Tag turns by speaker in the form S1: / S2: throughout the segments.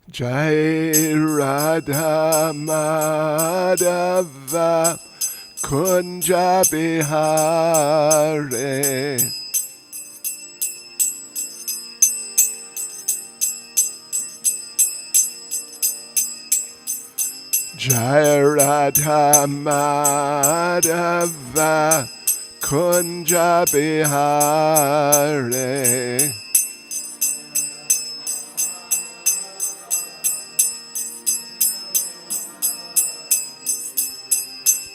S1: Jai Radha Madhava Kunja Bihare. Jai Radha Madhava Kunja Bihare.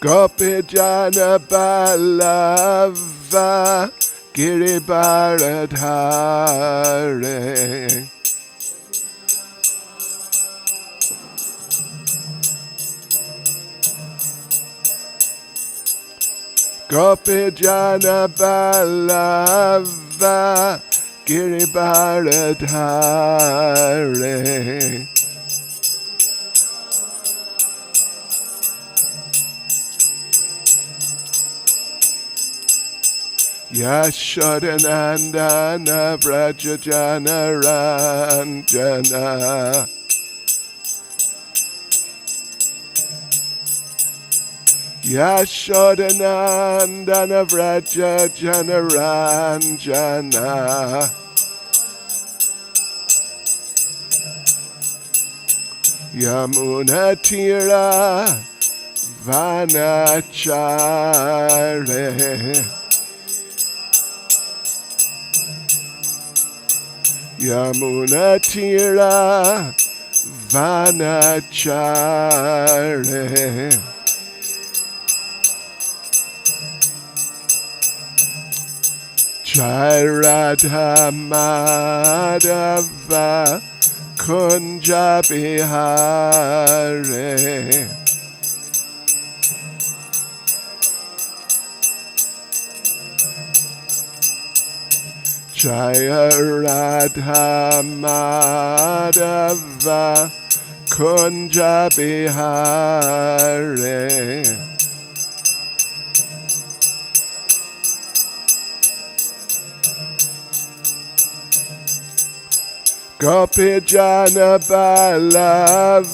S1: Gopi Jana Ballava Giribaradhare. Gopi Jana Ballava Giribaradhare. Yashodanandana Vrajajana Ranjana. Yashodanandana Vrajajana Ranjana. Yamunatira Vanachare. Yamunatira Vanachare. Jai Radha Madhava Kunja Bihare. Jaya Radha Madhava Kunja Bihare. Gopi Jana Ballava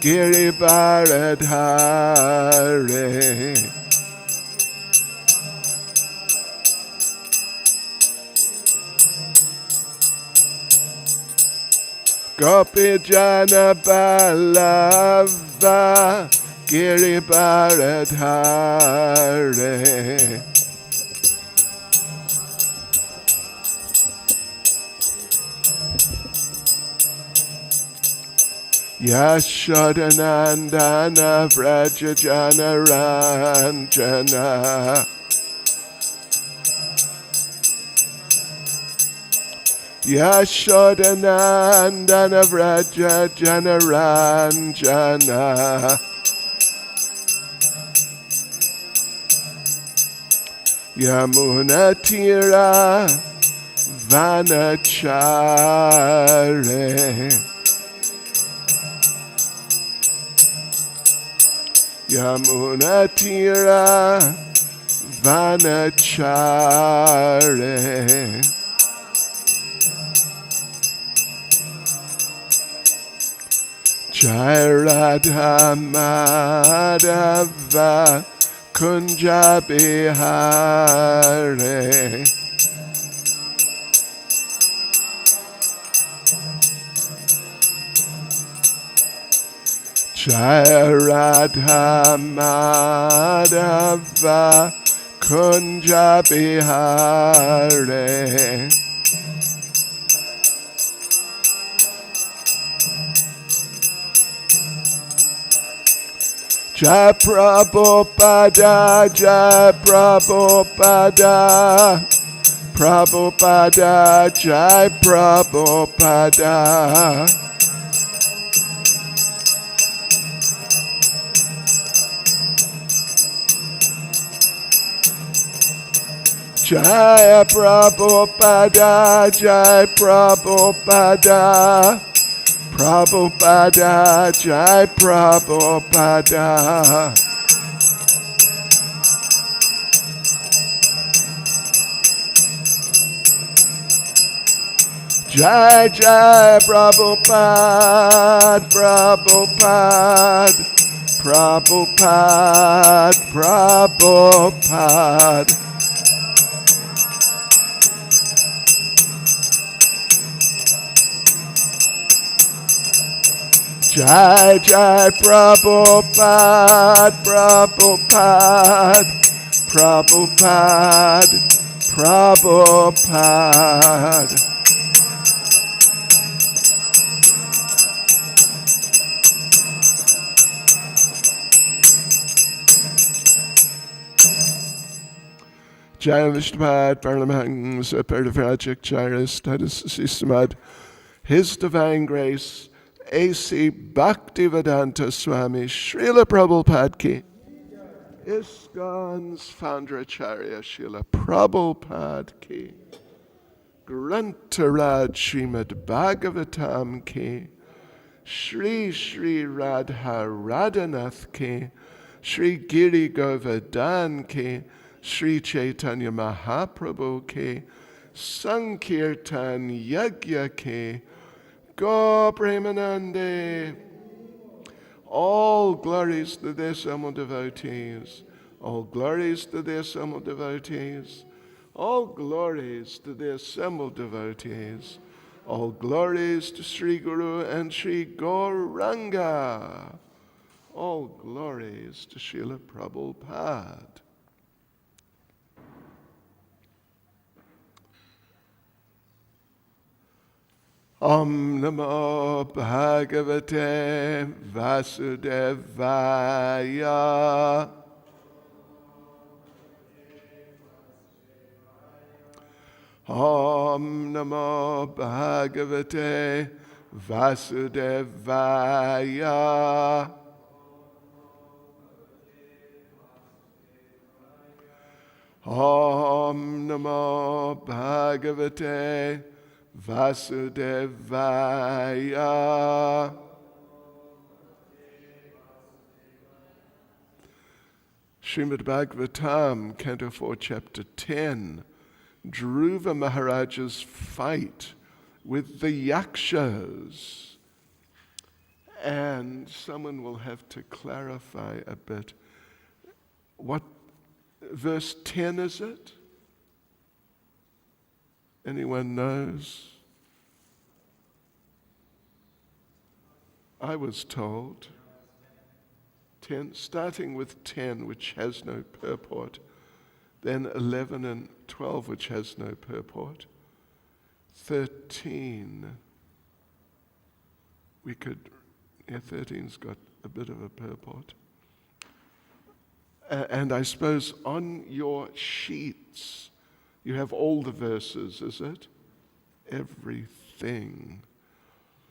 S1: Giribaradhare. Gopi Jana Ballava Giribaradhare. Yashodanandana Vrajajana Ranjana. Yashodanandana Vrajajana Ranjana. Yamunatira Vanachare. Yamunatira Vanachare. Jai Radha Madhava Kunja Bihare. Jai Radha Madhava Kunja Bihare. Jai Prabhupada, Jai Prabhupada, Prabhupada, Jai Prabhupada. Jai Prabhupada, Jai Prabhupada, Prabhupada, Jai Prabhupada. Jai Jai Prabhupada, Prabhupada, Prabhupada, Prabhupada. Jai Jai Prabhupada, Prabhupada, Prabhupada, Prabhupada. Jai Vishnupad, Paramahansa, Perdavajak, Jairas, Status Sismad, His Divine Grace, A.C. Bhaktivedanta Swami, Srila Prabhupada Ki, ISKCON's founder Acharya Srila Prabhupada Ki, Grantaraj Srimad Bhagavatam Ki, Shri Shri Radha Radhanath Ki, Shri Giri Govardhan Ki, Shri Chaitanya Mahaprabhu Ki, Sankirtan Yagya Ki, Go Premanande. All glories to their assembled devotees. All glories to their assembled devotees. All glories to the assembled devotees. All glories to Sri Guru and Sri Gauranga. All glories to Srila Prabhupada. Om Namo Bhagavate Vasudevaya. Om Namo Bhagavate Vasudevaya. Om Namo Bhagavate Vasudevaya. Srimad Bhagavatam, Canto 4, Chapter 10. Dhruva Maharaja's fight with the Yakshas. And someone will have to clarify a bit. What verse 10 is it? Anyone knows? I was told 10, starting with 10, which has no purport, then 11 and 12, which has no purport, 13, 13's got a bit of a purport. And I suppose on your sheets, you have all the verses, is it? Everything.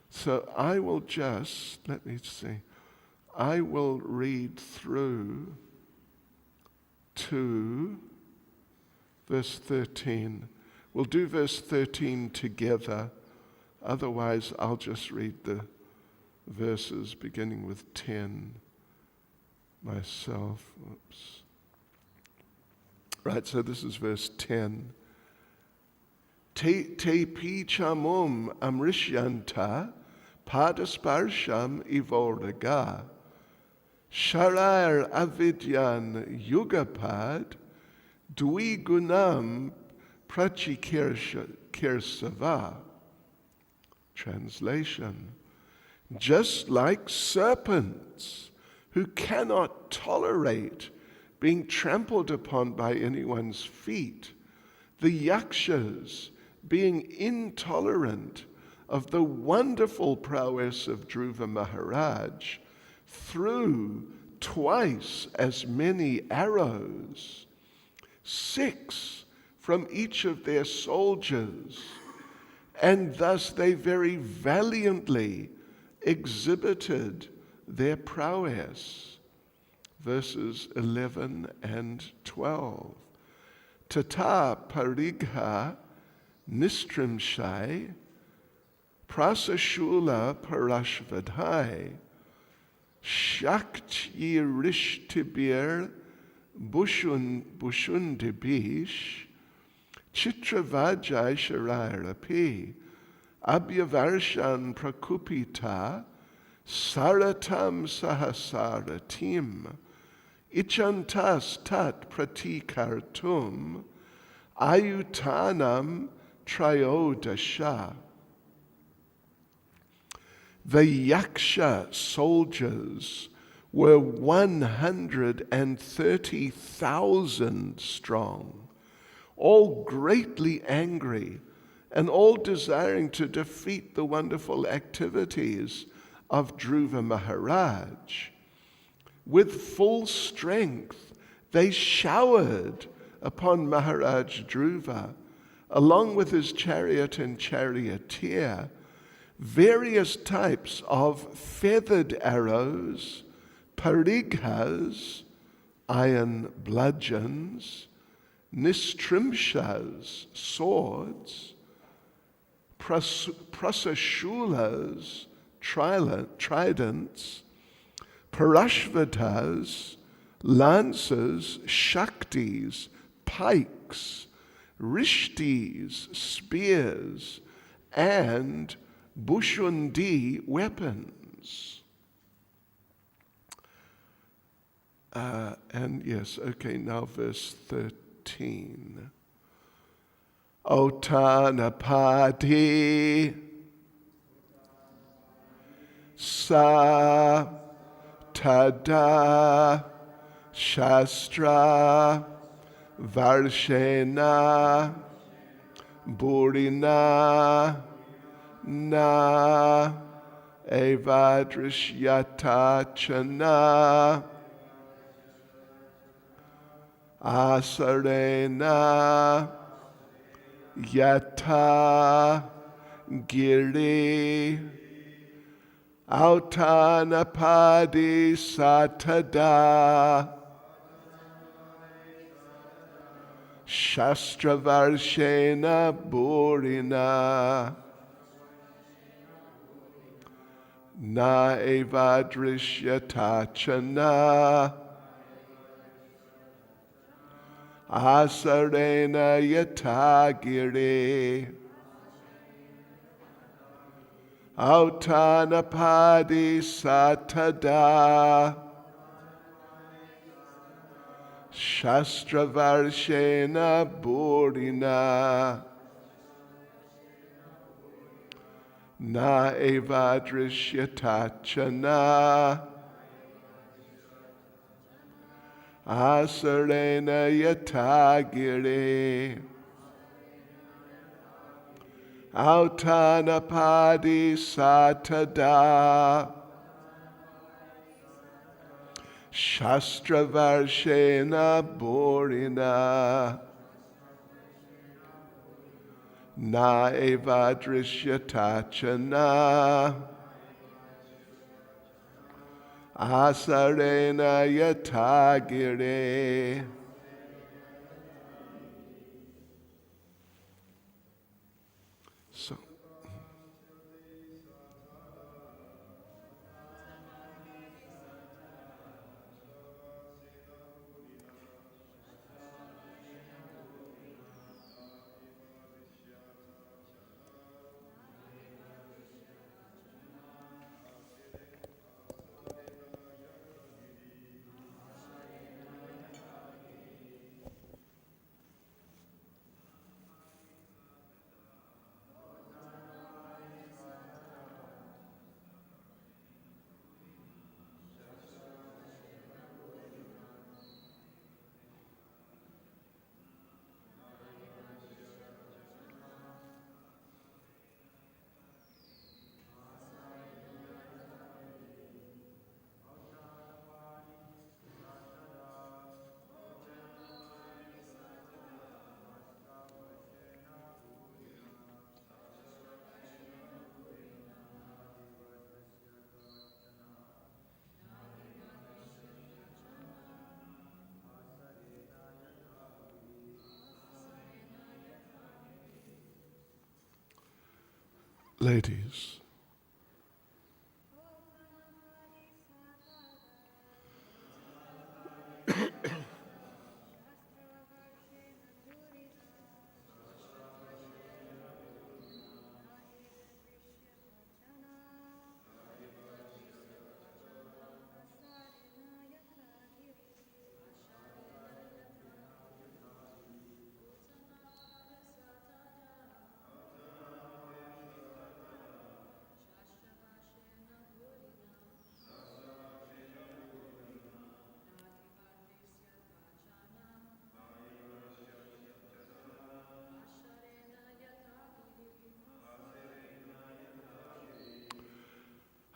S1: So I will just, let me see, I will read through to verse 13. We'll do verse 13 together. Otherwise, I'll just read the verses beginning with 10 myself. Oops. Right, so this is verse 10. Te pichamum amrishyanta padasparsham ivoraga sharar avidyan yugapad dvigunam prachikersava. Translation. Just like serpents who cannot tolerate being trampled upon by anyone's feet, the yakshas, being intolerant of the wonderful prowess of Dhruva Maharaj, threw twice as many arrows, 6 from each of their soldiers, and thus they very valiantly exhibited their prowess. Verses 11 and 12. Tata parigha nistrimshai prasashula parashvadhai shakti rishtibir bushundibish chitravajai sharairapi Abhyavarshan prakupita saratam sahasaratim ichantas tat pratikartum ayutanam trayodasha. The Yaksha soldiers were 130,000 strong, all greatly angry and all desiring to defeat the wonderful activities of Dhruva Maharaj. With full strength, they showered upon Maharaj Dhruva, along with his chariot and charioteer, various types of feathered arrows, parighas, iron bludgeons, nistrimshas, swords, prasashulas, tridents, parashvatas, lances, shaktis, pikes, rishtis, spears, and Bushundi weapons. Now verse 13. Otanapati sa tada shastra varshena burina na evadrishyata chana asarena yata giri autanapadi satada shastravarshena burina na evadrishyata chana asarena yatagiri autanapadi satada shastravarshena burina na evadrishyata chana asarena yatagiri autanapadi satada shastravarshena burina na evadrishyata chana asarena yatagiri. So, ladies,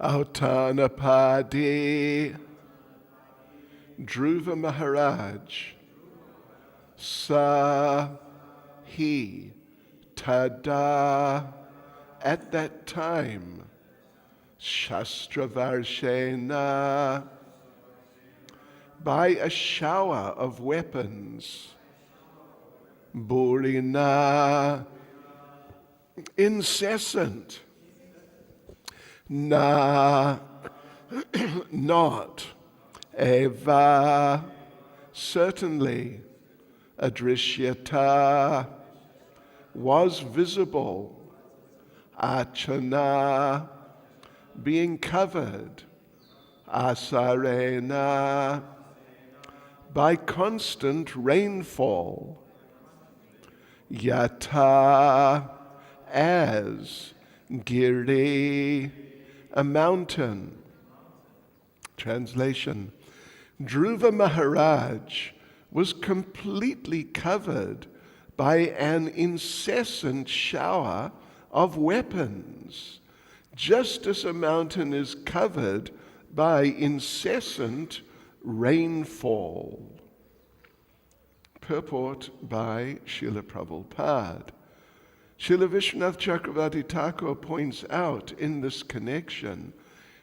S1: Autanapadi Dhruva Maharaj Sahi Tada at that time Shastravarshena by a shower of weapons Burina incessant Na not Eva certainly Adrishyata was visible Achana being covered Asarena by constant rainfall Yata as Giri a mountain. Translation: Dhruva Maharaj was completely covered by an incessant shower of weapons, just as a mountain is covered by incessant rainfall. Purport by Srila Prabhupada. Srila Vishwanath Chakravarti Thakur points out in this connection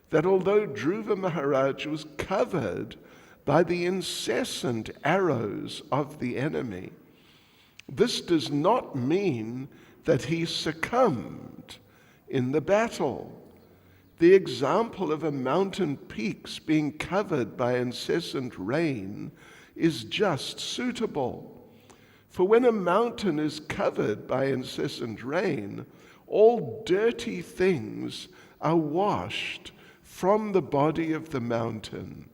S1: that although Dhruva Maharaj was covered by the incessant arrows of the enemy, this does not mean that he succumbed in the battle. The example of a mountain peaks being covered by incessant rain is just suitable. For when a mountain is covered by incessant rain, all dirty things are washed from the body of the mountain.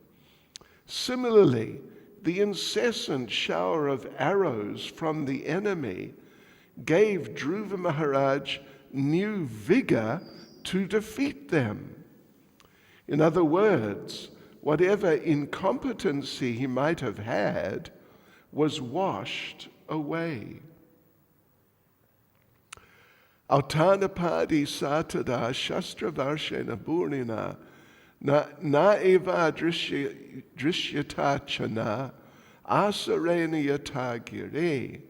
S1: Similarly, the incessant shower of arrows from the enemy gave Dhruva Maharaj new vigor to defeat them. In other words, whatever incompetency he might have had was washed away. Autanapadi satada shastravarshena burnina na eva drishyatachana asarena yata gire.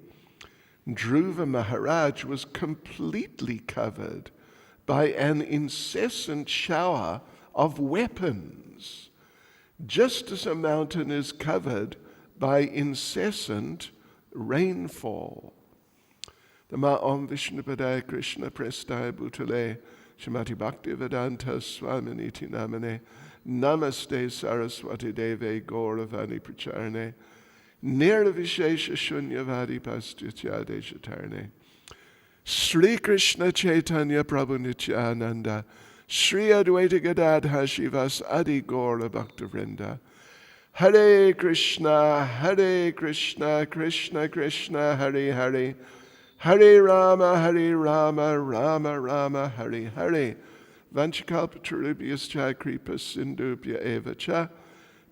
S1: Dhruva Maharaj was completely covered by an incessant shower of weapons, just as a mountain is covered by incessant rainfall. Nama Om Vishnupadaya Krishna Prestaya Bhutale Srimati Bhaktivedanta Swaminiti Namane Namaste Saraswati Deve Gauravani Pracharane Nirvishesha Shunyavadi Pastyatya Deshatarne Sri Krishna Chaitanya Prabhu Nityananda Sri Advaita Gadadha Shivas Adi Gaura Bhaktivinoda Hare Krishna, Krishna Krishna, Hare Hare, Hare Rama, Rama Rama, Hare Hare. Vanchakalpatarubhyascha kripa sindubhya eva cha,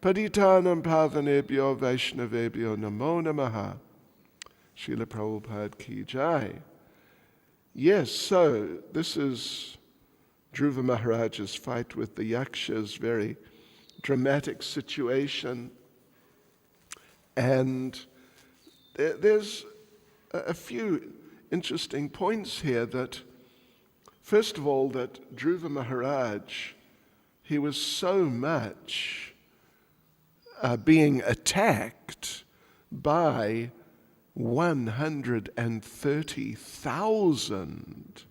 S1: Patitanam pavanebhyo vaishnavebhyo namo namaha. Srila Prabhupada ki jai. Yes, so this is Dhruva Maharaj's fight with the Yakshas, very dramatic situation. And there's a few interesting points here that, first of all, that Dhruva Maharaj, he was so much being attacked by 130,000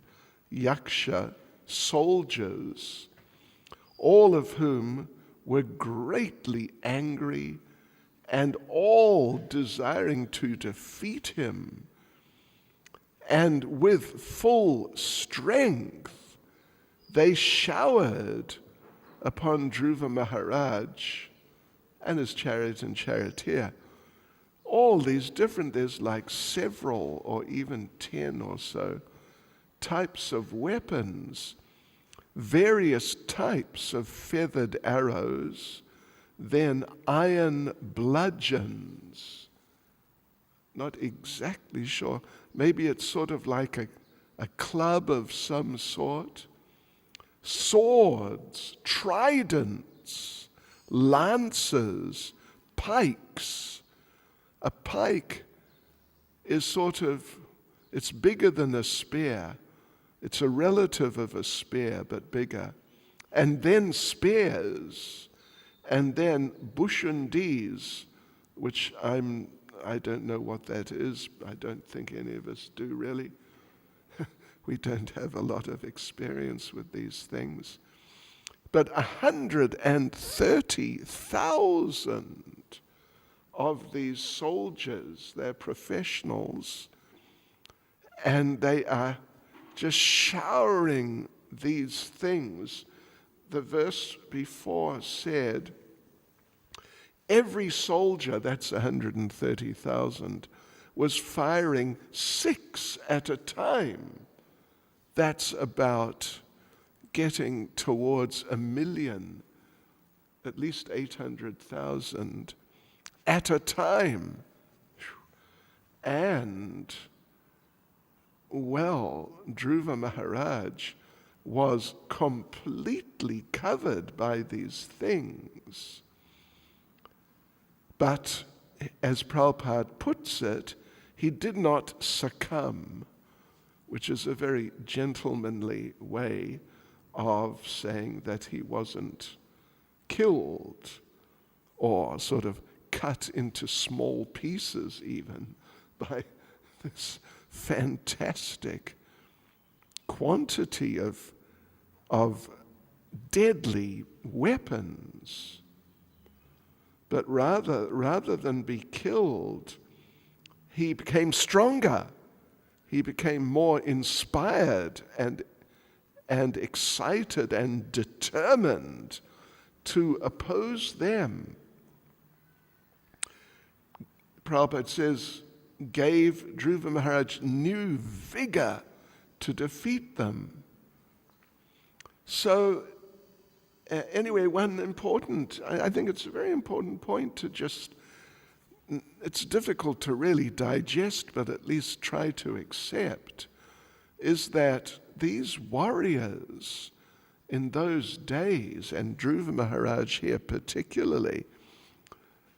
S1: Yaksha soldiers, all of whom were greatly angry and all desiring to defeat him. And with full strength, they showered upon Dhruva Maharaj and his chariot and charioteer. All these different, there's like several or even 10 or so types of weapons, various types of feathered arrows, then iron bludgeons. Not exactly sure. Maybe it's sort of like a club of some sort. swords, tridents, lances, pikes. A pike is it's bigger than a spear. It's a relative of a spear, but bigger. And then spears, and then bushundees, which I don't know what that is. I don't think any of us do really. We don't have a lot of experience with these things. But 130,000 of these soldiers, they're professionals, and they are just showering these things. The verse before said, every soldier, that's 130,000, was firing 6 at a time. That's about getting towards 1 million, at least 800,000 at a time. And, well, Dhruva Maharaj was completely covered by these things. But, as Prabhupada puts it, he did not succumb, which is a very gentlemanly way of saying that he wasn't killed or sort of cut into small pieces even by this fantastic quantity of deadly weapons. But rather than be killed, he became stronger. He became more inspired and excited and determined to oppose them. Prabhupada says, gave Dhruva Maharaj new vigor to defeat them. So, anyway, I think it's a very important point to just, it's difficult to really digest, but at least try to accept, is that these warriors in those days, and Dhruva Maharaj here particularly,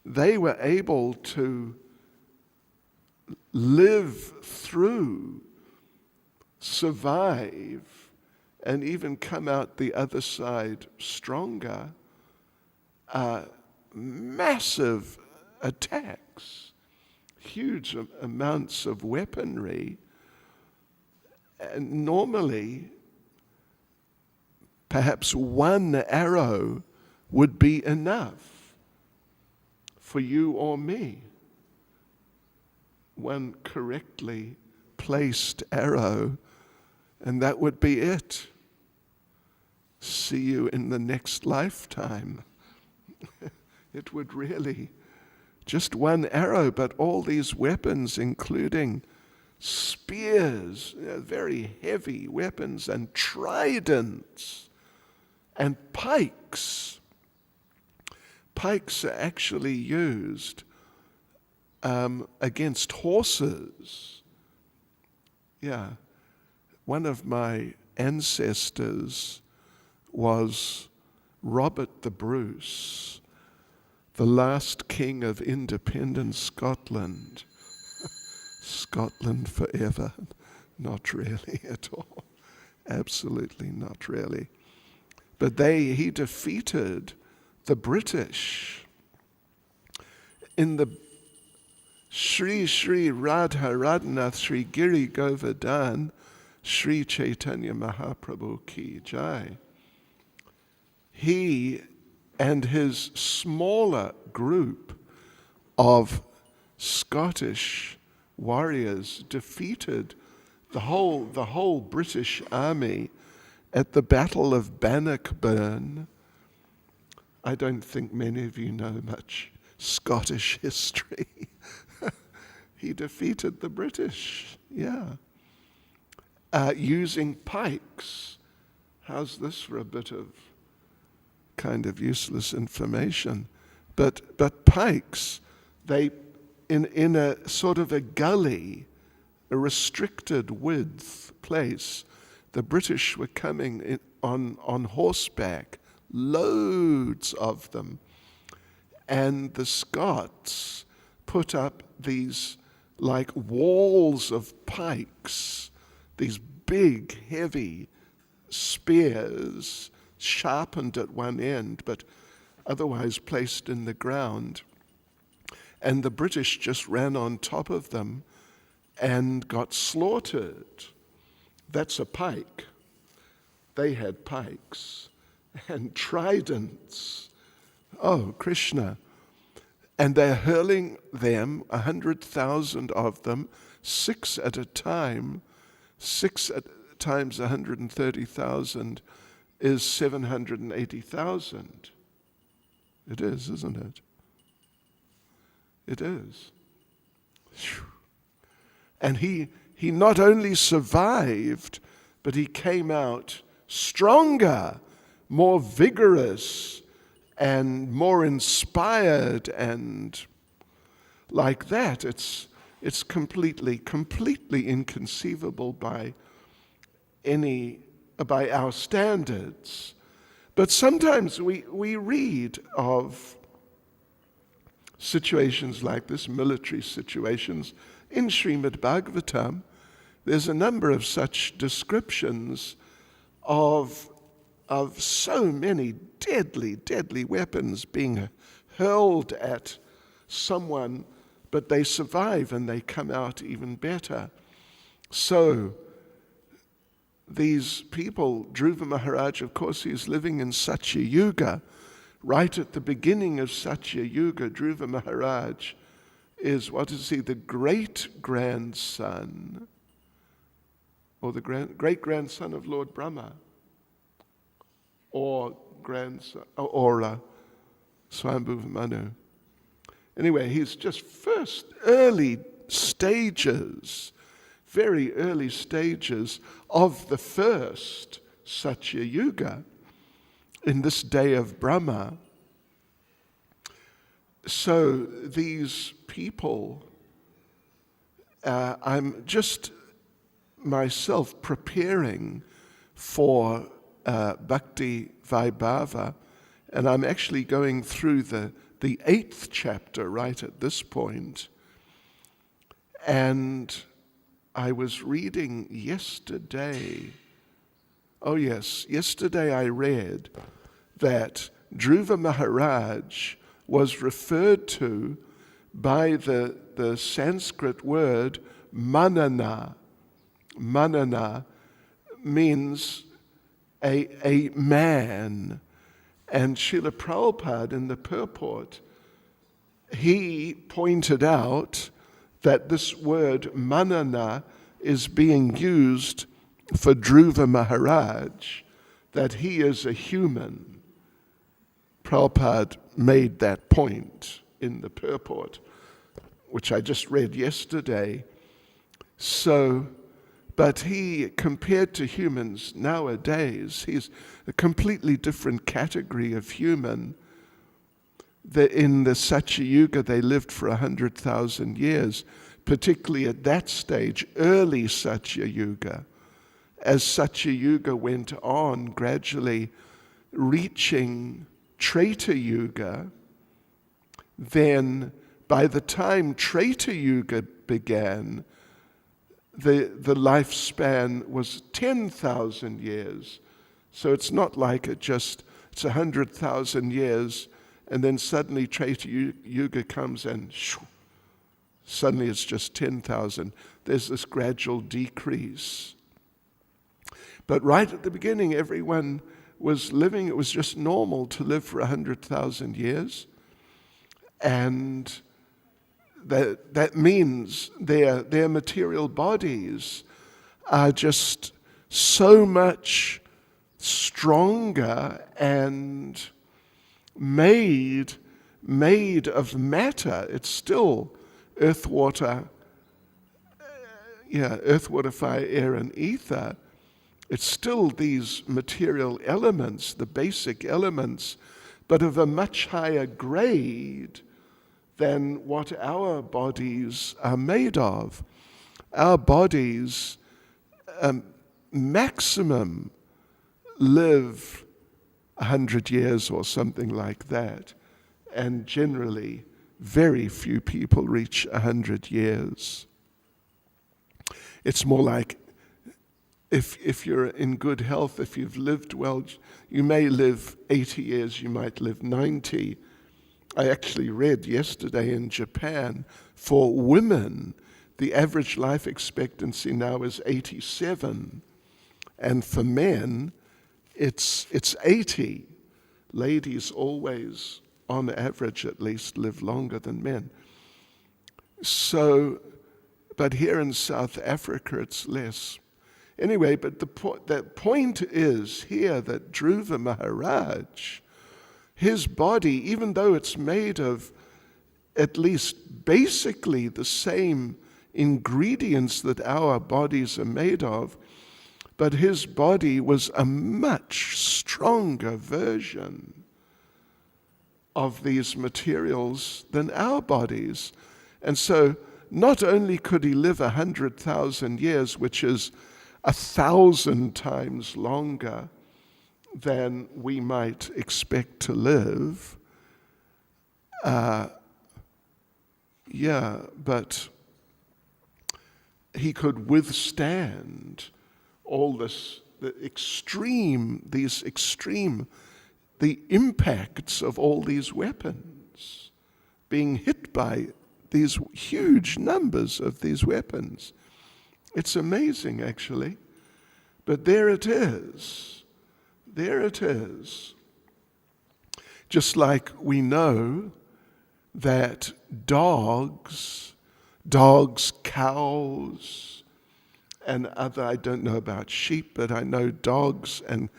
S1: they were able to live through, survive, and even come out the other side stronger, massive attacks, huge amounts of weaponry. And normally, perhaps one arrow would be enough for you or me. One correctly placed arrow, and that would be it. See you in the next lifetime. It would really, just one arrow, but all these weapons, including spears, very heavy weapons, and tridents, and pikes. Pikes are actually used against horses. Yeah. One of my ancestors was Robert the Bruce, the last king of independent Scotland. Scotland forever. Not really at all. Absolutely not really. But he defeated the British. In the Shri Shri Radha Radhanath Shri Giri Govardhan Shri Chaitanya Mahaprabhu Ki Jai. He and his smaller group of Scottish warriors defeated the whole British army at the Battle of Bannockburn. I don't think many of you know much Scottish history. He defeated the British, using pikes. How's this for a bit of kind of useless information? But pikes, they in a sort of a gully, a restricted width place, the British were coming on horseback, loads of them. And the Scots put up these like walls of pikes, these big, heavy spears, sharpened at one end, but otherwise placed in the ground. And the British just ran on top of them and got slaughtered. That's a pike. They had pikes and tridents. Oh, Krishna. And they're hurling them, 100,000 of them, 6 at a time. 6 times 130,000 is 780,000. It is, isn't it? It is. And he not only survived, but he came out stronger, more vigorous, and more inspired, and like that. It's completely inconceivable by our standards. But sometimes we read of situations like this, military situations. In Srimad Bhagavatam, there's a number of such descriptions of so many deadly weapons being hurled at someone, but they survive and they come out even better. So these people, Dhruva Maharaj, of course, he is living in Satya Yuga. Right at the beginning of Satya Yuga, Dhruva Maharaj is, what is he, the great-grandson, or the great-grandson of Lord Brahma, or grandson, or Swambhuva Manu. Anyway, he's just first early stages, very early stages of the first Satya Yuga in this day of Brahma. So these people, I'm just myself preparing for Bhakti Vaibhava, and I'm actually going through the 8th chapter right at this point. And I was reading yesterday, yesterday I read that Dhruva Maharaj was referred to by the Sanskrit word manana. Manana means a man. And Srila Prabhupada in the purport, he pointed out that this word manana is being used for Dhruva Maharaj, that he is a human. Prabhupada made that point in the purport, which I just read yesterday. So, but he, compared to humans nowadays, he's a completely different category of human. In the Satya Yuga, they lived for 100,000 years, particularly at that stage, early Satya Yuga. As Satya Yuga went on, gradually reaching Treta Yuga, then by the time Treta Yuga began, the lifespan was 10,000 years. So it's not like it's 100,000 years, and then suddenly Treta Yuga comes and suddenly it's just 10,000. There's this gradual decrease. But right at the beginning, everyone was living, it was just normal to live for 100,000 years. And that means their material bodies are just so much stronger and made of matter. It's still earth, water, fire, air, and ether. It's still these material elements, the basic elements, but of a much higher grade than what our bodies are made of. Our bodies, maximum live 100 years or something like that. And generally, very few people reach 100 years. It's more like if you're in good health, if you've lived well, you may live 80 years, you might live 90. I actually read yesterday in Japan, for women, the average life expectancy now is 87. And for men, it's 80. Ladies always, on average at least, live longer than men. So, but here in South Africa, it's less. Anyway, but the point is here that Dhruva Maharaj, his body, even though it's made of at least basically the same ingredients that our bodies are made of, but his body was a much stronger version of these materials than our bodies. And so not only could he live 100,000 years, which is 1,000 times longer than we might expect to live, but he could withstand all this, the impacts of all these weapons, being hit by these huge numbers of these weapons. It's amazing, actually. But there it is. There it is. Just like we know that dogs, cows, and other, I don't know about sheep, but I know dogs and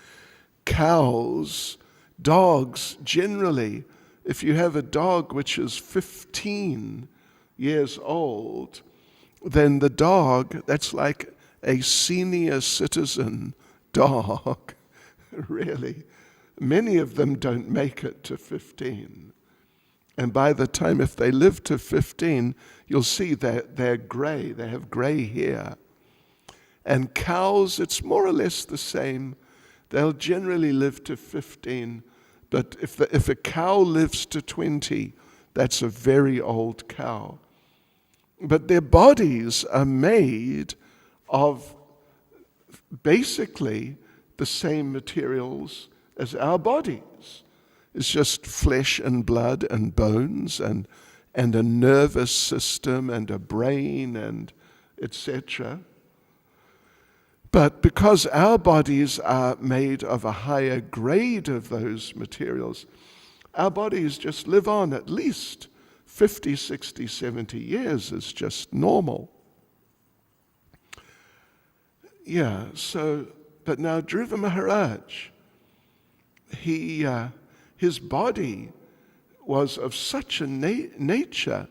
S1: cows. Dogs, generally, if you have a dog which is 15 years old, then the dog, that's like a senior citizen dog, really. Many of them don't make it to 15. And by the time, if they live to 15, you'll see that they're gray, they have gray hair. And cows, it's more or less the same. They'll generally live to 15, but if a cow lives to 20, that's a very old cow. But their bodies are made of basically the same materials as our bodies. It's just flesh and blood and bones and a nervous system and a brain and etc. But because our bodies are made of a higher grade of those materials, our bodies just live on at least 50, 60, 70 years is just normal. Yeah, so, but now Dhruva Maharaj, his body was of such a nature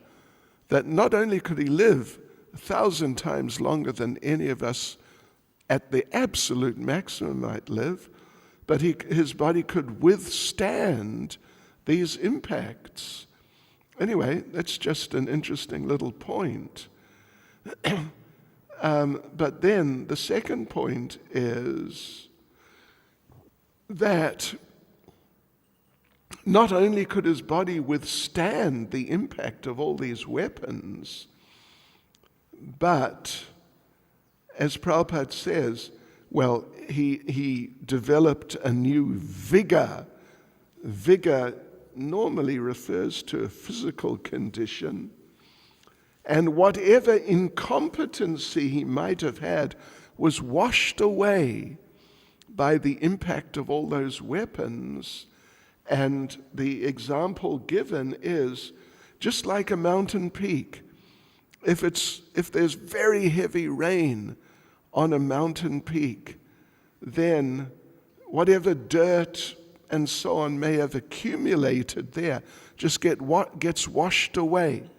S1: that not only could he live 1,000 times longer than any of us at the absolute maximum might live, but his body could withstand these impacts. Anyway, that's just an interesting little point. But then the second point is that not only could his body withstand the impact of all these weapons, but, as Prabhupada says, well, he developed a new vigor. Vigor normally refers to a physical condition, and whatever incompetency he might have had was washed away by the impact of all those weapons. And the example given is just like a mountain peak. If there's very heavy rain on a mountain peak, then whatever dirt and so on may have accumulated there just gets washed away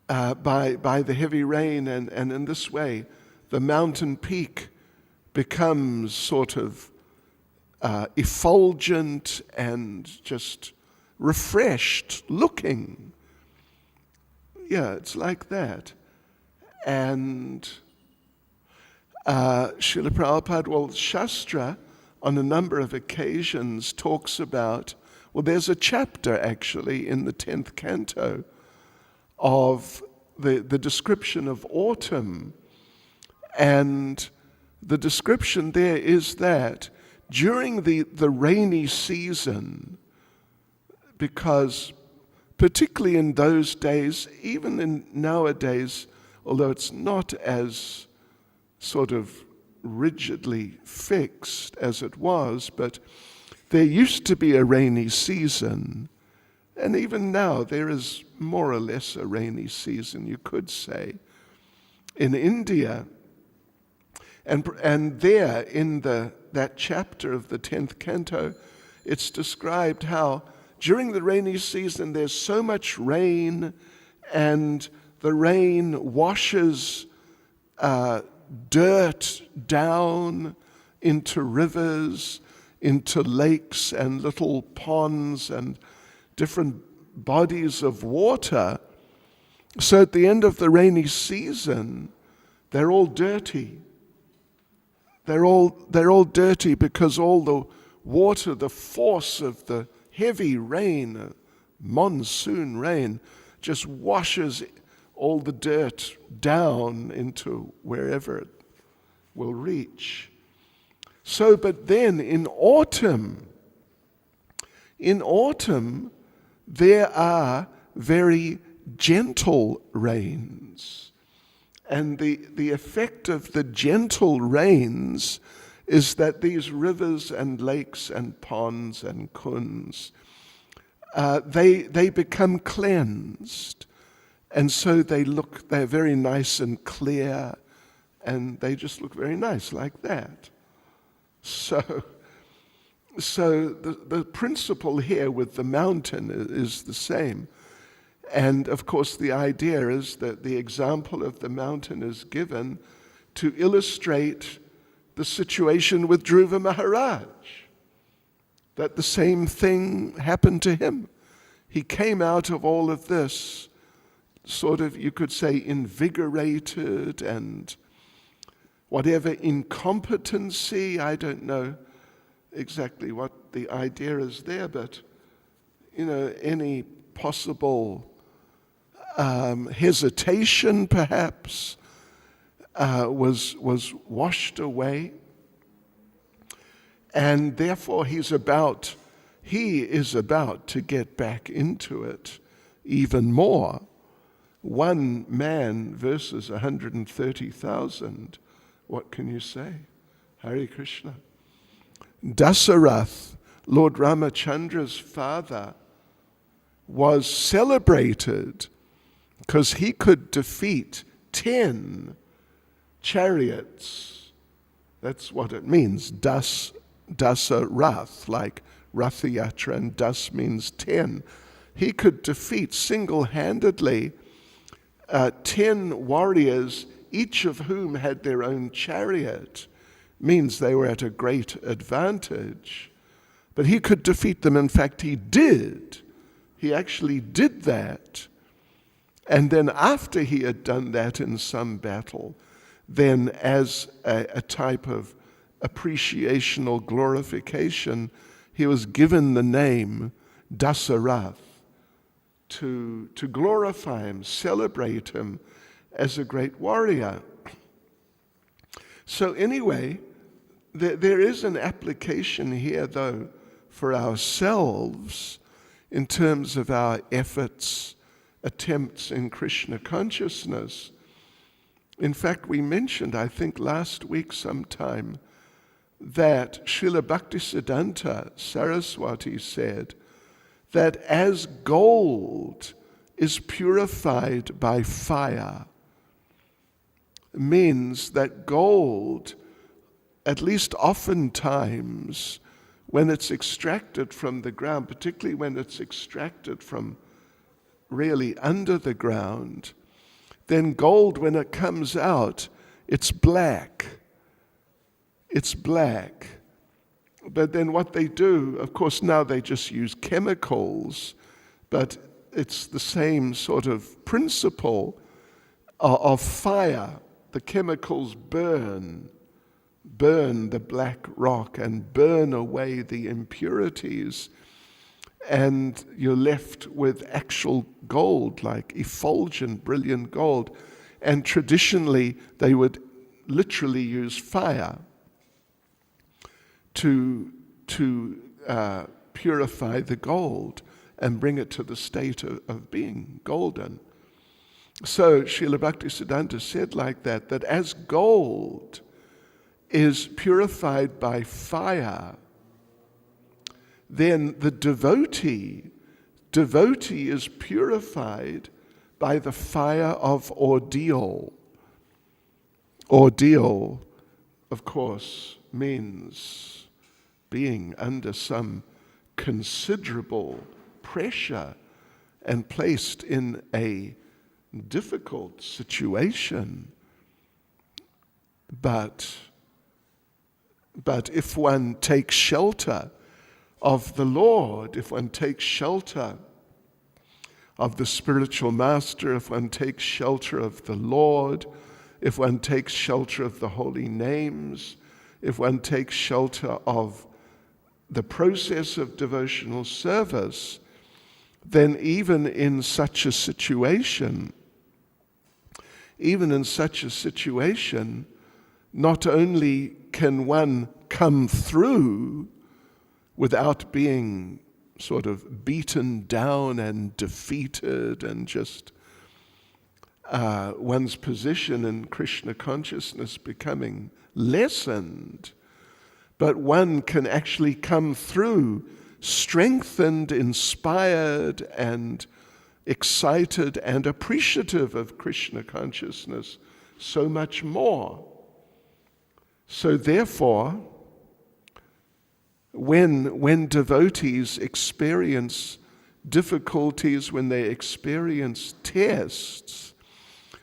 S1: by the heavy rain, and in this way the mountain peak becomes sort of effulgent and just refreshed looking. Yeah, it's like that. And Srila Prabhupada, well, Shastra on a number of occasions talks about, well, there's a chapter actually in the 10th canto of the description of autumn. And the description there is that during the rainy season, because particularly in those days, even in nowadays, although it's not as sort of rigidly fixed as it was, but there used to be a rainy season. And even now, there is more or less a rainy season, you could say, in India. And there, in that chapter of the 10th canto, it's described how during the rainy season there's so much rain, and the rain washes dirt down into rivers, into lakes and little ponds and different bodies of water. So at the end of the rainy season, they're all dirty. They're all dirty because all the water, the force of the heavy rain, monsoon rain, just washes all the dirt down into wherever it will reach. So, but then in autumn, there are very gentle rains. And the effect of the gentle rains is that these rivers and lakes and ponds and kunds, they become cleansed. And so they're very nice and clear, and they just look very nice like that. So the principle here with the mountain is the same. And of course the idea is that the example of the mountain is given to illustrate the situation with Dhruva Maharaj, that the same thing happened to him. He came out of all of this sort of, you could say, invigorated, and whatever incompetency, I don't know exactly what the idea is there, but any possible hesitation perhaps was washed away, and therefore he is about to get back into it even more. One man versus 130,000. What can you say? Hare Krishna. Dasarath, Lord Ramachandra's father, was celebrated because he could defeat 10 chariots. That's what it means, Dasarath, like Rathayatra, and Das means 10. He could defeat single-handedly 10 warriors, each of whom had their own chariot. Means they were at a great advantage. But he could defeat them. In fact, he did. He actually did that. And then after he had done that in some battle, then as a type of appreciation or glorification, he was given the name Dasarath to glorify him, celebrate him as a great warrior. So anyway, there is an application here, though, for ourselves in terms of our efforts, attempts in Krishna consciousness. In fact, we mentioned, I think last week sometime, that Srila Bhaktisiddhanta Saraswati said that as gold is purified by fire, means that gold, at least oftentimes, when it's extracted from the ground, particularly when it's extracted from really under the ground, then gold, when it comes out, it's black. It's black. But then what they do, of course, now they just use chemicals, but it's the same sort of principle of fire. The chemicals burn burn the black rock and burn away the impurities, and you're left with actual gold, like effulgent, brilliant gold. And traditionally, they would literally use fire to purify the gold and bring it to the state of being golden. So Srila Bhaktisiddhanta said like that as gold is purified by fire, then the devotee is purified by the fire of ordeal. Ordeal, of course, means being under some considerable pressure and placed in a difficult situation. But if one takes shelter of the Lord, if one takes shelter of the spiritual master, if one takes shelter of the Lord, if one takes shelter of the holy names, if one takes shelter of the process of devotional service, then even in such a situation, not only can one come through without being sort of beaten down and defeated and just one's position in Krishna consciousness becoming lessened, but one can actually come through strengthened, inspired, and excited and appreciative of Krishna consciousness so much more. So therefore, when devotees experience difficulties, when they experience tests,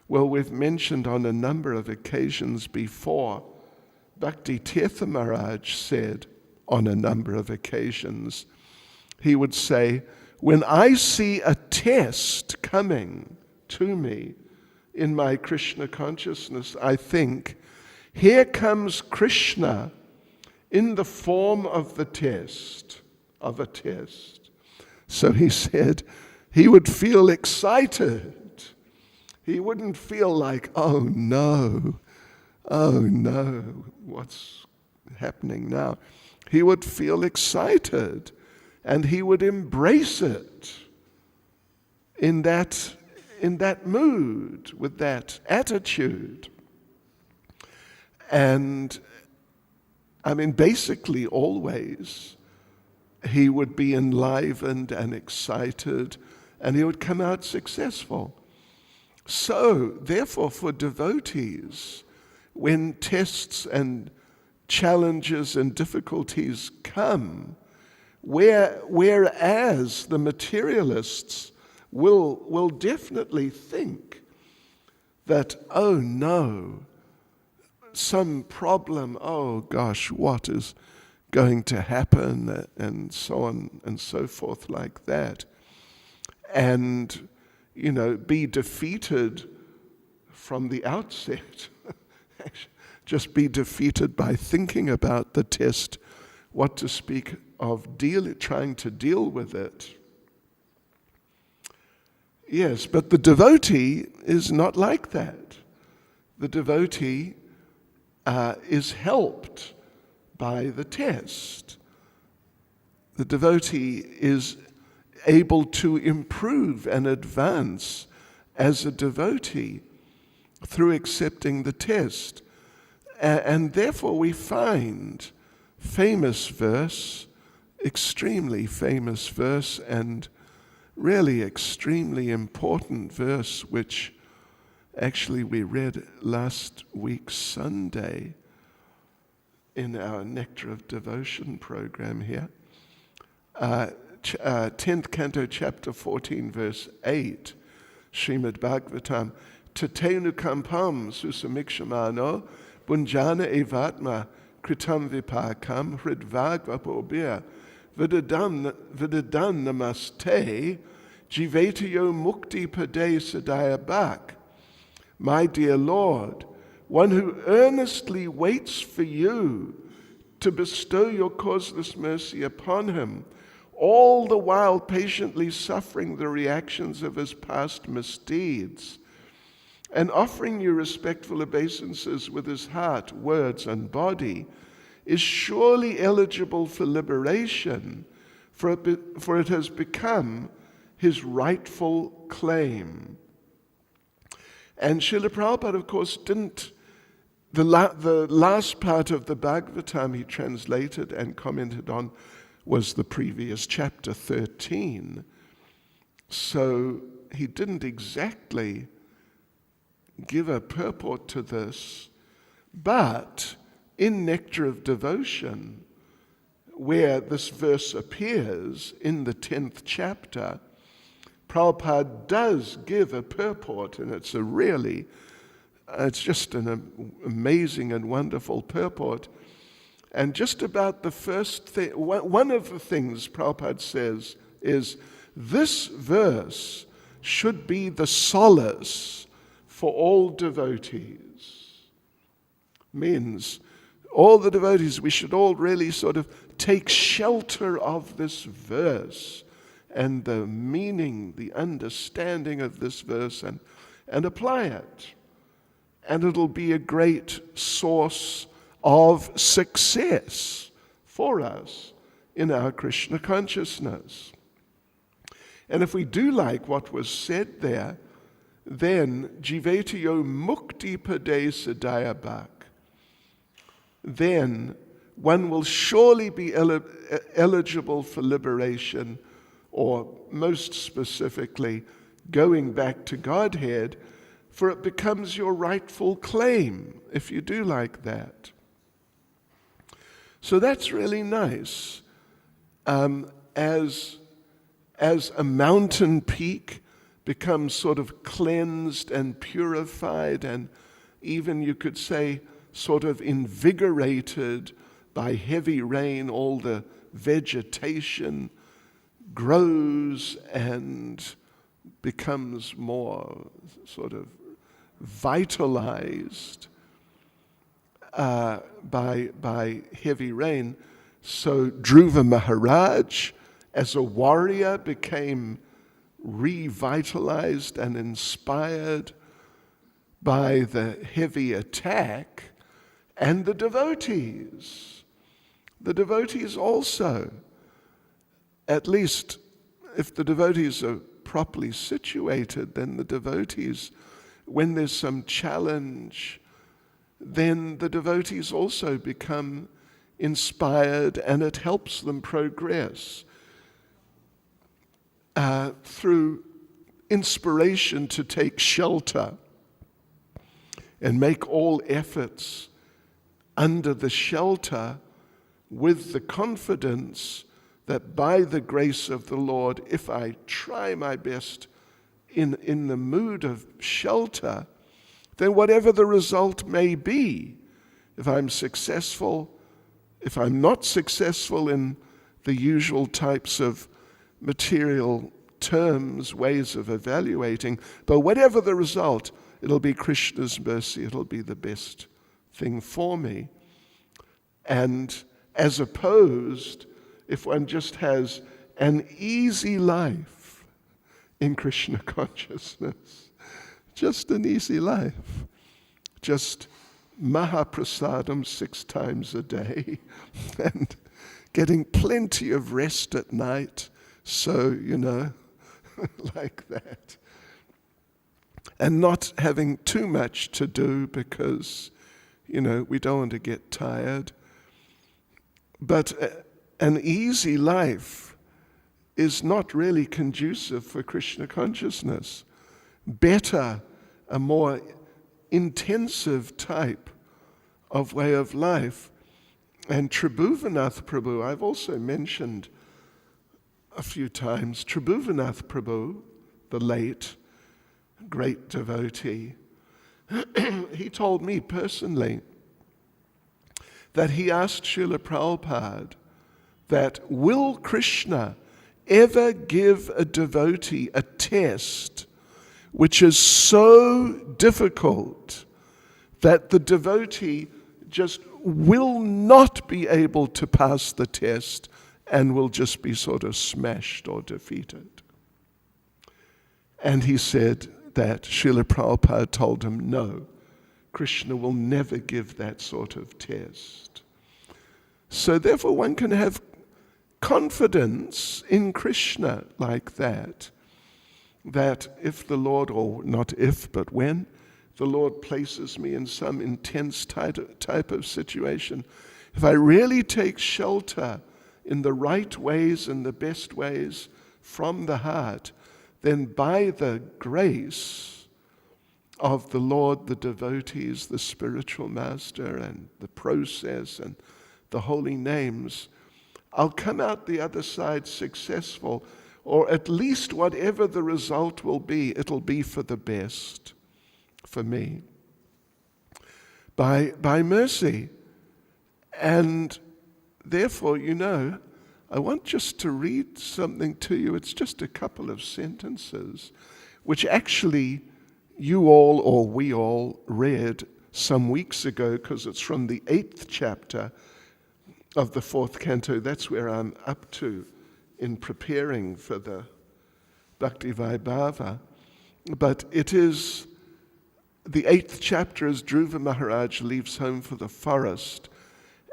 S1: well, we've mentioned on a number of occasions before, Bhakti Tirtha Maharaj said on a number of occasions, he would say, when I see a test coming to me in my Krishna consciousness, I think, here comes Krishna in the form of a test. So he said he would feel excited. He wouldn't feel like, oh no, what's happening now? He would feel excited and he would embrace it in that mood, with that attitude. And I mean, basically always he would be enlivened and excited and he would come out successful. So, therefore, for devotees, when tests and challenges and difficulties come, whereas the materialists will definitely think that, oh no, some problem, oh gosh, what is going to happen, and so on and so forth like that. And, be defeated from the outset. Just be defeated by thinking about the test, what to speak of trying to deal with it. Yes, but the devotee is not like that. The devotee is helped by the test. The devotee is able to improve and advance as a devotee through accepting the test. And therefore we find famous verse, extremely famous verse, and really extremely important verse, which actually we read last week Sunday in our Nectar of Devotion program here. 10th Canto, Chapter 14, verse 8, Srimad Bhagavatam, Tatenu kampam susamikshamano bunjana evatma kritam vipakam hridvagvapobir vidadan namaste jivetayo mukti pade sadaya bhak. My dear Lord, one who earnestly waits for you to bestow your causeless mercy upon him, all the while patiently suffering the reactions of his past misdeeds, and offering you respectful obeisances with his heart, words, and body, is surely eligible for liberation, for it has become his rightful claim. And Srila Prabhupada, of course, didn't. The last part of the Bhagavatam he translated and commented on was the previous chapter 13. So he didn't exactly give a purport to this, but in Nectar of Devotion, where this verse appears in the 10th chapter, Prabhupada does give a purport, and it's just an amazing and wonderful purport. And just about the first thing, one of the things Prabhupada says is, this verse should be the solace for all devotees. Means all the devotees, we should all really sort of take shelter of this verse and the meaning, the understanding of this verse, and apply it. And it'll be a great source of success for us in our Krishna consciousness. And if we do like what was said there, then Jivetiyo Mukti Pade Sadayabak, then one will surely be eligible for liberation, or most specifically, going back to Godhead, for it becomes your rightful claim if you do like that. So that's really nice. As a mountain peak becomes sort of cleansed and purified, and even you could say sort of invigorated by heavy rain, all the vegetation grows and becomes more sort of vitalized by heavy rain. So Dhruva Maharaj, as a warrior, became revitalized and inspired by the heavy attack, and the devotees also, at least if the devotees are properly situated, then the devotees, when there's some challenge, then the devotees also become inspired, and it helps them progress through inspiration to take shelter and make all efforts under the shelter, with the confidence that by the grace of the Lord, if I try my best in the mood of shelter, then whatever the result may be, if I'm successful, if I'm not successful in the usual types of material terms, ways of evaluating, but whatever the result, it'll be Krishna's mercy, it'll be the best thing for me. And as opposed, if one just has an easy life in Krishna consciousness, just an easy life, just Mahaprasadam 6 times a day, and getting plenty of rest at night, so, like that. And not having too much to do because, we don't want to get tired. But an easy life is not really conducive for Krishna consciousness. Better, a more intensive type of way of life. And Tribhuvanath Prabhu, I've also mentioned a few times, Tribhuvanath Prabhu, the late great devotee, he told me personally that he asked Srila Prabhupada that, will Krishna ever give a devotee a test which is so difficult that the devotee just will not be able to pass the test and will just be sort of smashed or defeated. And he said that Srila Prabhupada told him, no, Krishna will never give that sort of test. So therefore one can have confidence in Krishna like that if the Lord, or not if, but when, the Lord places me in some intense type of situation, if I really take shelter in the right ways and the best ways from the heart, then by the grace of the Lord, the devotees, the spiritual master, and the process, and the holy names, I'll come out the other side successful, or at least whatever the result will be, it'll be for the best for me. By mercy. And therefore, I want just to read something to you. It's just a couple of sentences, which actually you all, or we all, read some weeks ago, because it's from the 8th chapter of the 4th canto. That's where I'm up to in preparing for the Bhakti Vaibhava. But it is the 8th chapter as Dhruva Maharaj leaves home for the forest,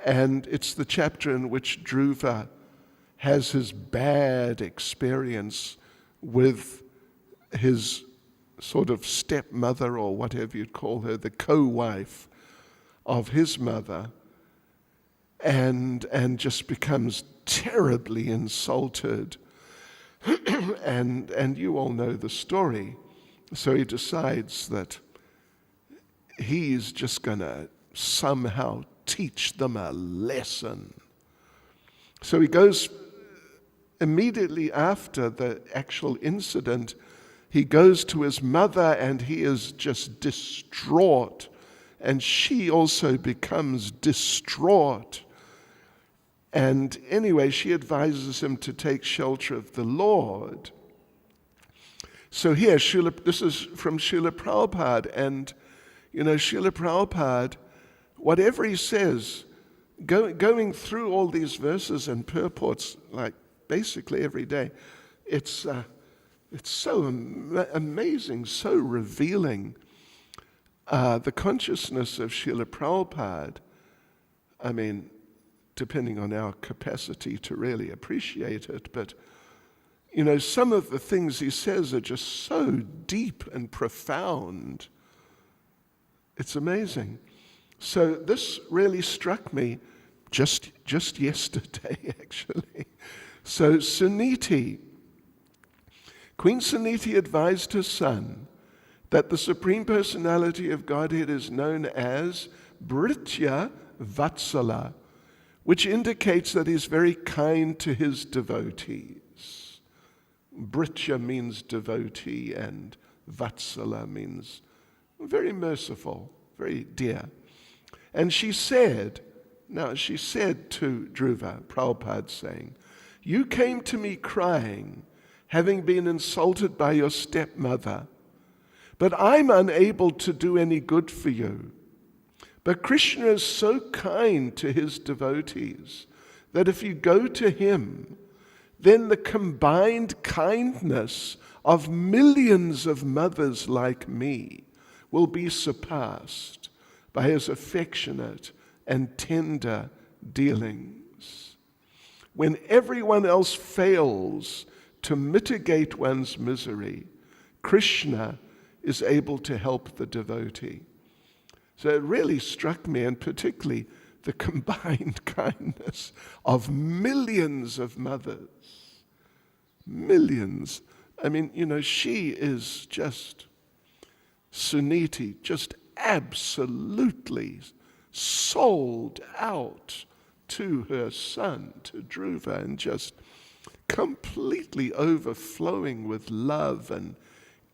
S1: and it's the chapter in which Dhruva has his bad experience with his sort of stepmother, or whatever you'd call her, the co-wife of his mother, and just becomes terribly insulted. and you all know the story. So he decides that he's just going to somehow teach them a lesson. So he goes immediately after the actual incident, he goes to his mother and he is just distraught. And she also becomes distraught. And anyway, she advises him to take shelter of the Lord. So here, this is from Srila Prabhupada, and Srila Prabhupada, whatever he says, going through all these verses and purports, like basically every day, it's so amazing, so revealing. The consciousness of Srila Prabhupada, I mean, depending on our capacity to really appreciate it, but some of the things he says are just so deep and profound. It's amazing. So this really struck me just yesterday, actually. So Suniti, Queen Suniti advised her son that the Supreme Personality of Godhead is known as Bhritya Vatsala, which indicates that he's very kind to his devotees. Bhritya means devotee, and Vatsala means very merciful, very dear. And she said to Dhruva, Prabhupada saying, "You came to me crying, having been insulted by your stepmother, but I'm unable to do any good for you. But Krishna is so kind to his devotees that if you go to him, then the combined kindness of millions of mothers like me will be surpassed by his affectionate and tender dealings. When everyone else fails to mitigate one's misery, Krishna is able to help the devotee." So it really struck me, and particularly the combined kindness of millions of mothers. Millions. I mean, she is just, Suniti, just absolutely sold out to her son, to Dhruva, and just completely overflowing with love and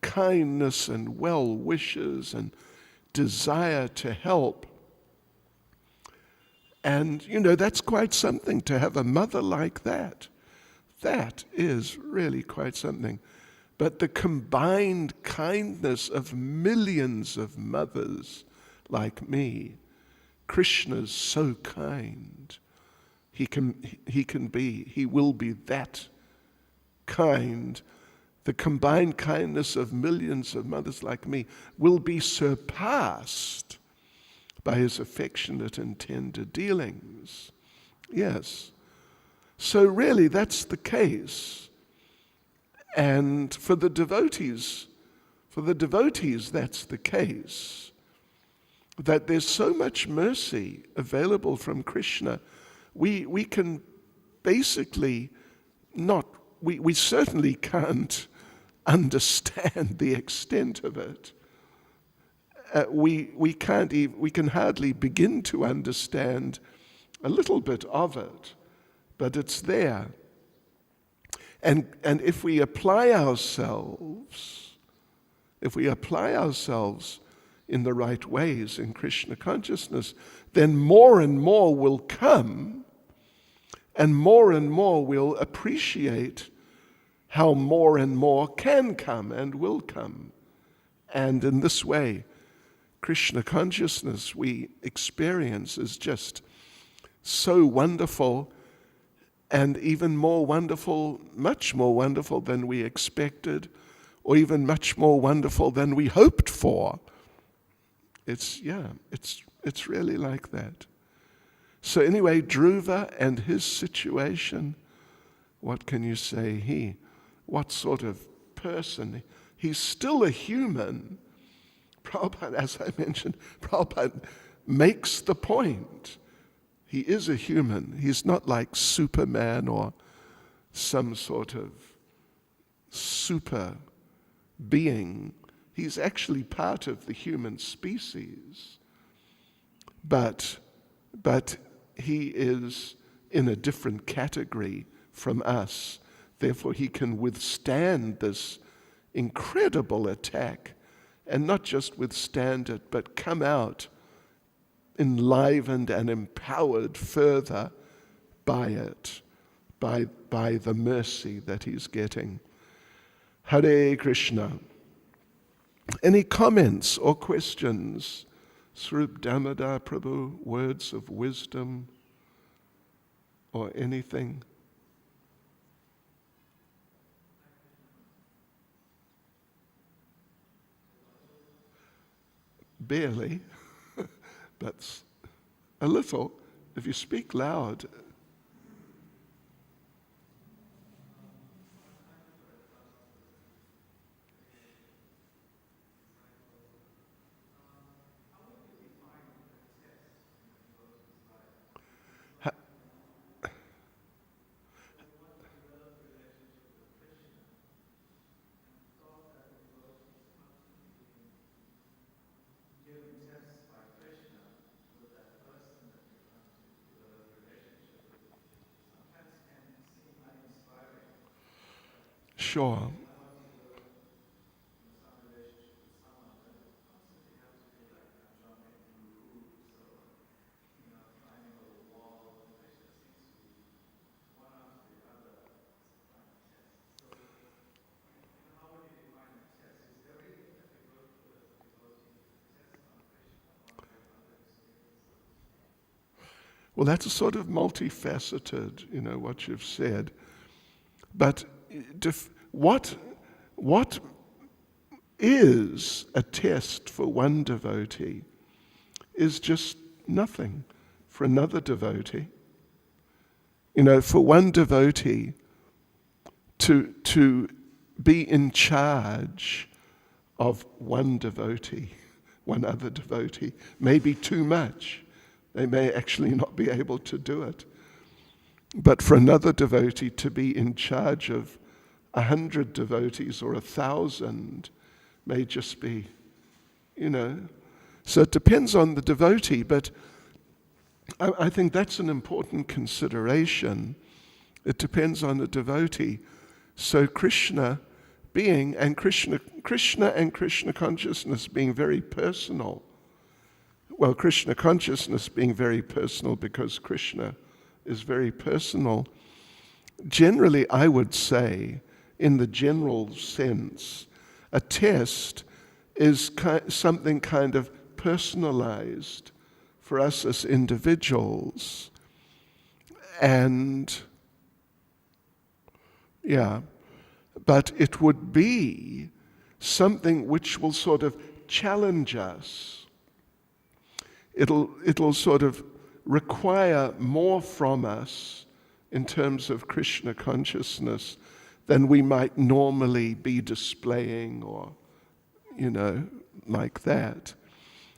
S1: kindness and well wishes and desire to help. And, that's quite something to have a mother like that. That is really quite something. But the combined kindness of millions of mothers like me. Krishna's so kind. He will be that kind. The combined kindness of millions of mothers like me will be surpassed by his affectionate and tender dealings. Yes. So really, that's the case. And for the devotees, that's the case. That there's so much mercy available from Krishna, we can basically not, we certainly can't understand the extent of it. We can hardly begin to understand a little bit of it, but it's there. And if we apply ourselves in the right ways in Krishna consciousness, then more and more will come, and more will appreciate how more and more can come and will come. And in this way, Krishna consciousness we experience is just so wonderful, and even more wonderful, much more wonderful than we expected, or even much more wonderful than we hoped for. It's really like that. So anyway, Dhruva and his situation, what can you say? What sort of person? He's still a human. Prabhupada, as I mentioned, Prabhupada makes the point. He is a human. He's not like Superman or some sort of super being. He's actually part of the human species. But he is in a different category from us. Therefore, he can withstand this incredible attack, and not just withstand it, but come out enlivened and empowered further by it, by the mercy that he's getting. Hare Krishna. Any comments or questions? Srup Damodar Prabhu, words of wisdom or anything? Barely, but a little. If you speak loud. Sure. Well, that's a sort of multifaceted, what you've said. But what is a test for one devotee is just nothing for another devotee. For one devotee to be in charge of one other devotee, may be too much. They may actually not be able to do it. But for another devotee to be in charge of 100 devotees or 1,000 may just be, So it depends on the devotee, but I think that's an important consideration. It depends on the devotee. So Krishna being, and Krishna and Krishna consciousness being very personal. Well, Krishna consciousness being very personal because Krishna is very personal. Generally, I would say, in the general sense, a test is something kind of personalized for us as individuals. And but it would be something which will sort of challenge us. It'll sort of require more from us in terms of Krishna consciousness than we might normally be displaying, or, like that.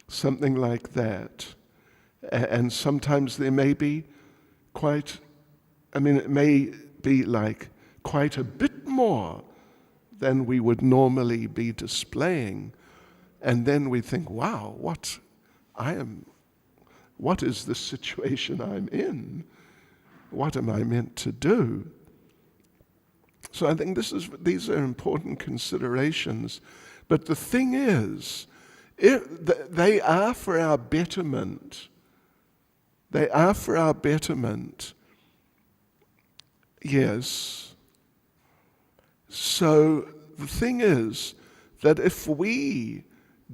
S1: Something like that. And sometimes there may be it may be like quite a bit more than we would normally be displaying. And then we think, wow, what is the situation I'm in? What am I meant to do? So I think these are important considerations. But the thing is, they are for our betterment. They are for our betterment. Yes. So the thing is that if we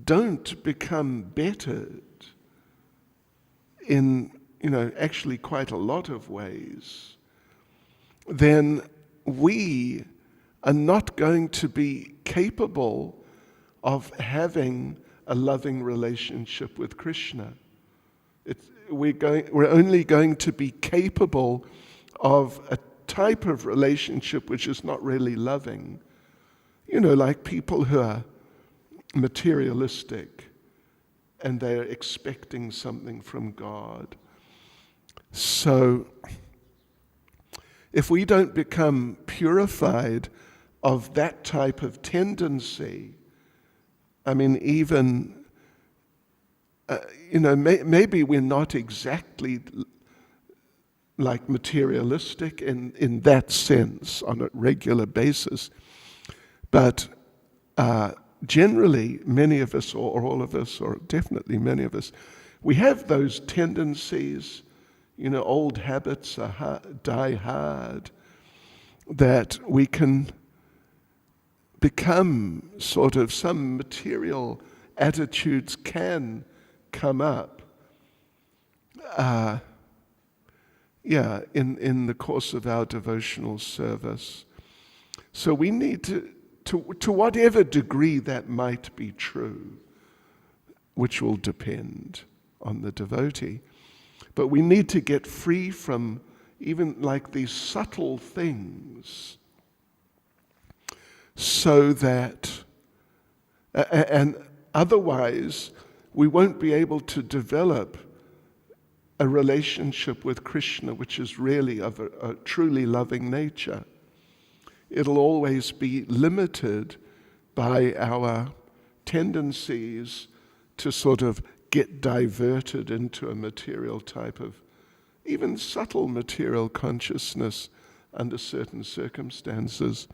S1: don't become bettered in, actually quite a lot of ways, then we are not going to be capable of having a loving relationship with Krishna. We're only going to be capable of a type of relationship which is not really loving. Like people who are materialistic and they're expecting something from God. So, if we don't become purified of that type of tendency, even, maybe we're not exactly like materialistic in that sense on a regular basis, but generally many of us, or all of us, or definitely many of us, we have those tendencies. Old habits die hard, that we can become sort of, some material attitudes can come up in the course of our devotional service. So we need to whatever degree that might be true, which will depend on the devotee, but we need to get free from even like these subtle things, so that, and otherwise we won't be able to develop a relationship with Krishna which is really of a truly loving nature. It'll always be limited by our tendencies to sort of get diverted into a material type of, even subtle material consciousness under certain circumstances.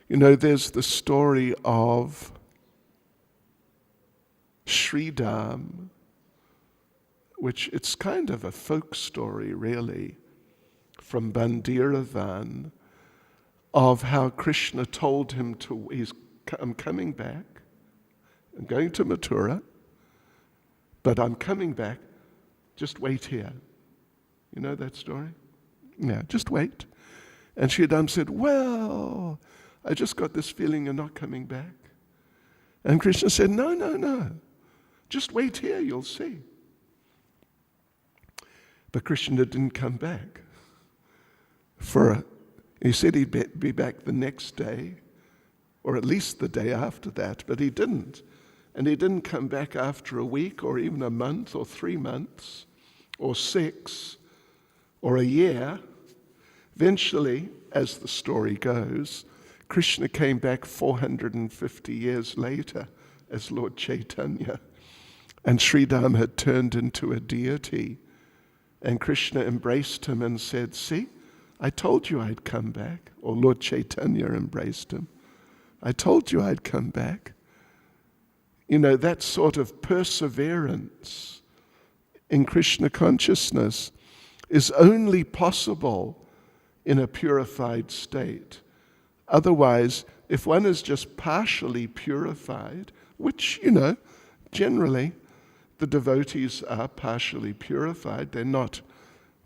S1: There's the story of Sridham, which it's kind of a folk story really, from Bandiravan, of how Krishna told him I'm coming back, I'm going to Mathura, but I'm coming back, just wait here. You know that story? Yeah, just wait. And Sridham said, well, I just got this feeling you're not coming back. And Krishna said, no, just wait here, you'll see. But Krishna didn't come back. He said he'd be back the next day, or at least the day after that, but he didn't. And he didn't come back after a week, or even a month, or 3 months, or 6, or a year. Eventually, as the story goes, Krishna came back 450 years later as Lord Chaitanya, and Sridham had turned into a deity. And Krishna embraced him and said, see, I told you I'd come back. Or Lord Chaitanya embraced him. I told you I'd come back. That sort of perseverance in Krishna consciousness is only possible in a purified state. Otherwise, if one is just partially purified, which, generally, the devotees are partially purified. They're not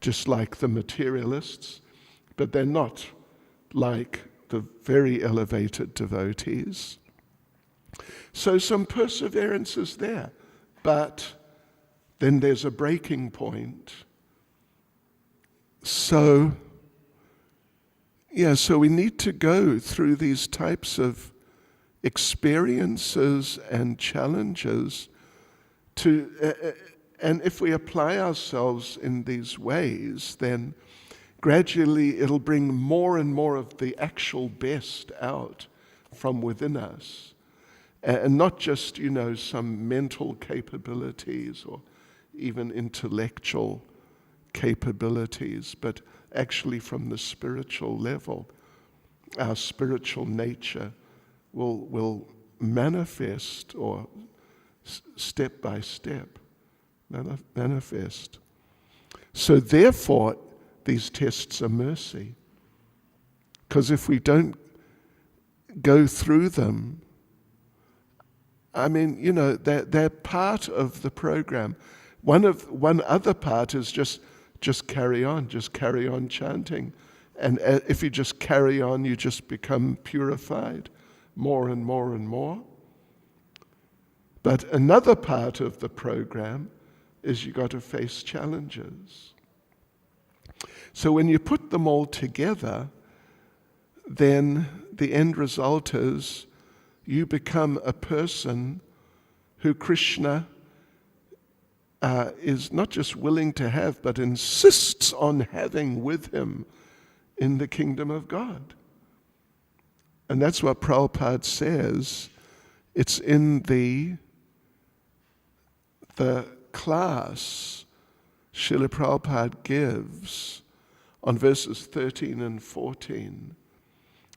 S1: just like the materialists, but they're not like the very elevated devotees. So some perseverance is there, but then there's a breaking point. So we need to go through these types of experiences and challenges and if we apply ourselves in these ways, then gradually it'll bring more and more of the actual best out from within us. And not just, some mental capabilities or even intellectual capabilities, but actually from the spiritual level, our spiritual nature will manifest, or step by step manifest. So therefore, these tests are mercy. Because if we don't go through them, they're part of the program. One other part is just carry on chanting. And if you just carry on, you just become purified more and more and more. But another part of the program is you got to face challenges. So when you put them all together, then the end result is you become a person who Krishna is not just willing to have, but insists on having with him in the kingdom of God. And that's what Prabhupada says. It's in the class Srila Prabhupada gives on verses 13 and 14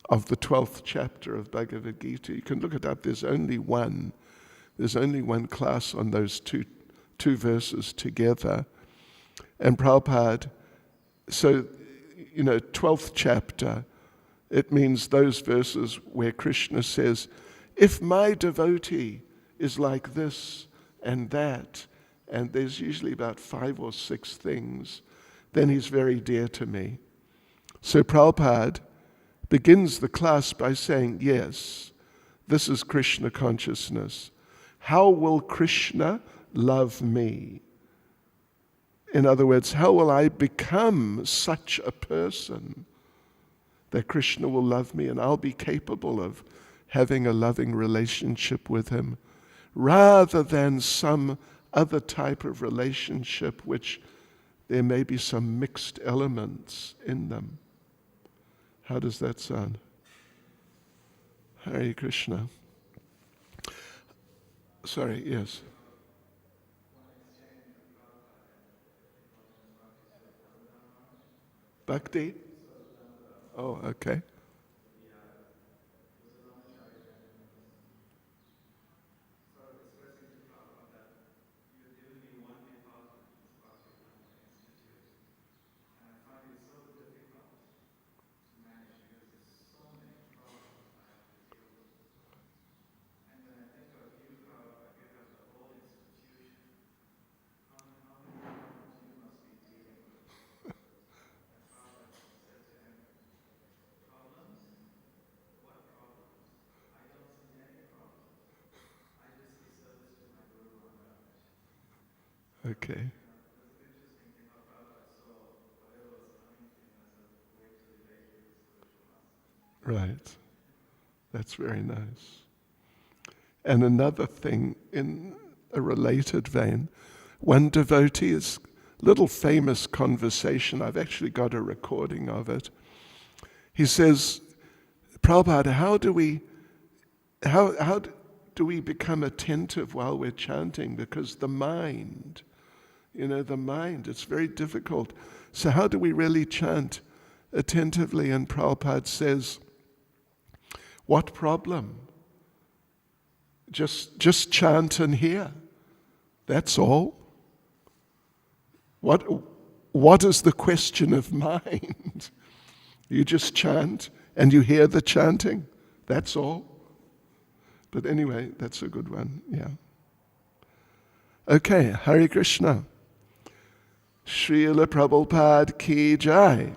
S1: of the 12th chapter of Bhagavad Gita. You can look it up. There's only one class on those two verses together. And Prabhupada, 12th chapter, it means those verses where Krishna says, if my devotee is like this and that, and there's usually about 5 or 6 things, then he's very dear to me. So Prabhupada begins the class by saying, yes, this is Krishna consciousness. How will Krishna love me? In other words, how will I become such a person that Krishna will love me and I'll be capable of having a loving relationship with him, rather than some other type of relationship which there may be some mixed elements in them. How does that sound? Hare Krishna. Sorry, yes. Bhakti? Oh, okay. Okay. Right. That's very nice. And another thing in a related vein, one devotee is little famous conversation. I've actually got a recording of it. He says, Prabhupada, how do we become attentive while we're chanting? Because the mind, it's very difficult. So how do we really chant attentively? And Prabhupada says, what problem? Just chant and hear. That's all. What is the question of mind? You just chant and you hear the chanting. That's all. But anyway, that's a good one, yeah. Okay, Hare Krishna. Srila Prabhupada ki jai.